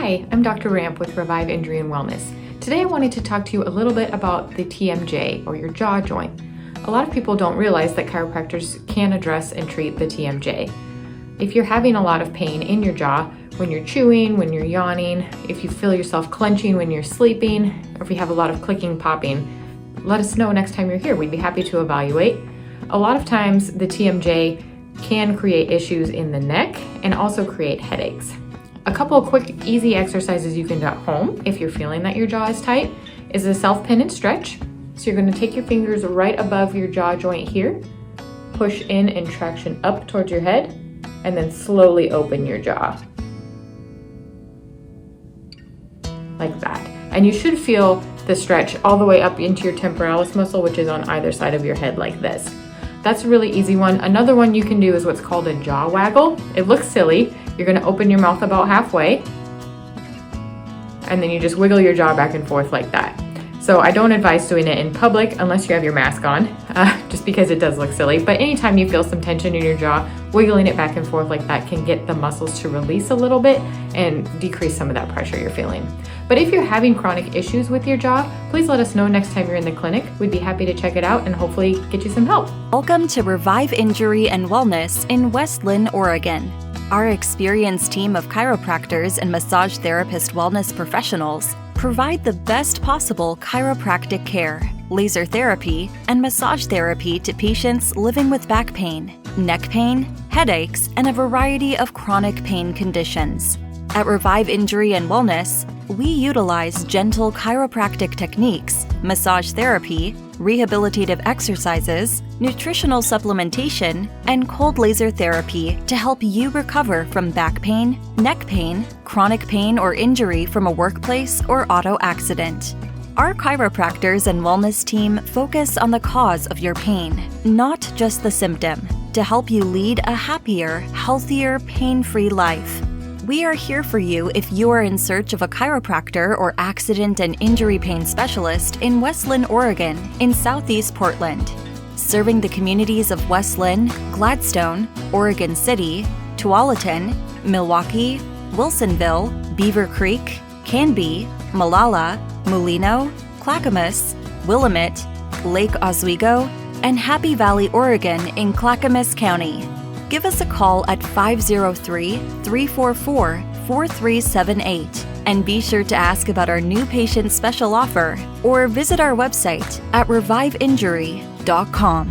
Hi, I'm Dr. Ramp with Revive Injury and Wellness. Today I wanted to talk to you a little bit about the TMJ, or your jaw joint. A lot of people don't realize that chiropractors can address and treat the TMJ. If you're having a lot of pain in your jaw, when you're chewing, when you're yawning, if you feel yourself clenching when you're sleeping, or if you have a lot of clicking, popping, let us know next time you're here. We'd be happy to evaluate. A lot of times the TMJ can create issues in the neck and also create headaches. A couple of quick, easy exercises you can do at home if you're feeling that your jaw is tight is a self-pin and stretch. So you're going to take your fingers right above your jaw joint here, push in and traction up towards your head, and then slowly open your jaw. Like that. And you should feel the stretch all the way up into your temporalis muscle, which is on either side of your head like this. That's a really easy one. Another one you can do is what's called a jaw waggle. It looks silly. You're gonna open your mouth about halfway, and then you just wiggle your jaw back and forth like that. So I don't advise doing it in public unless you have your mask on, just because it does look silly. But anytime you feel some tension in your jaw, wiggling it back and forth like that can get the muscles to release a little bit and decrease some of that pressure you're feeling. But if you're having chronic issues with your jaw, please let us know next time you're in the clinic. We'd be happy to check it out and hopefully get you some help. Welcome to Revive Injury and Wellness in West Linn, Oregon. Our experienced team of chiropractors and massage therapist wellness professionals provide the best possible chiropractic care, laser therapy, and massage therapy to patients living with back pain, neck pain, headaches, and a variety of chronic pain conditions. At Revive Injury and Wellness, we utilize gentle chiropractic techniques, massage therapy, rehabilitative exercises, nutritional supplementation, and cold laser therapy to help you recover from back pain, neck pain, chronic pain or injury from a workplace or auto accident. Our chiropractors and wellness team focus on the cause of your pain, not just the symptom, to help you lead a happier, healthier, pain-free life. We are here for you if you are in search of a chiropractor or accident and injury pain specialist in West Linn, Oregon, in Southeast Portland. Serving the communities of West Linn, Gladstone, Oregon City, Tualatin, Milwaukie, Wilsonville, Beavercreek, Canby, Molalla, Mulino, Clackamas, Willamette, Lake Oswego, and Happy Valley, Oregon in Clackamas County. Give us a call at 503-344-4378 and be sure to ask about our new patient special offer or visit our website at reviveinjury.com.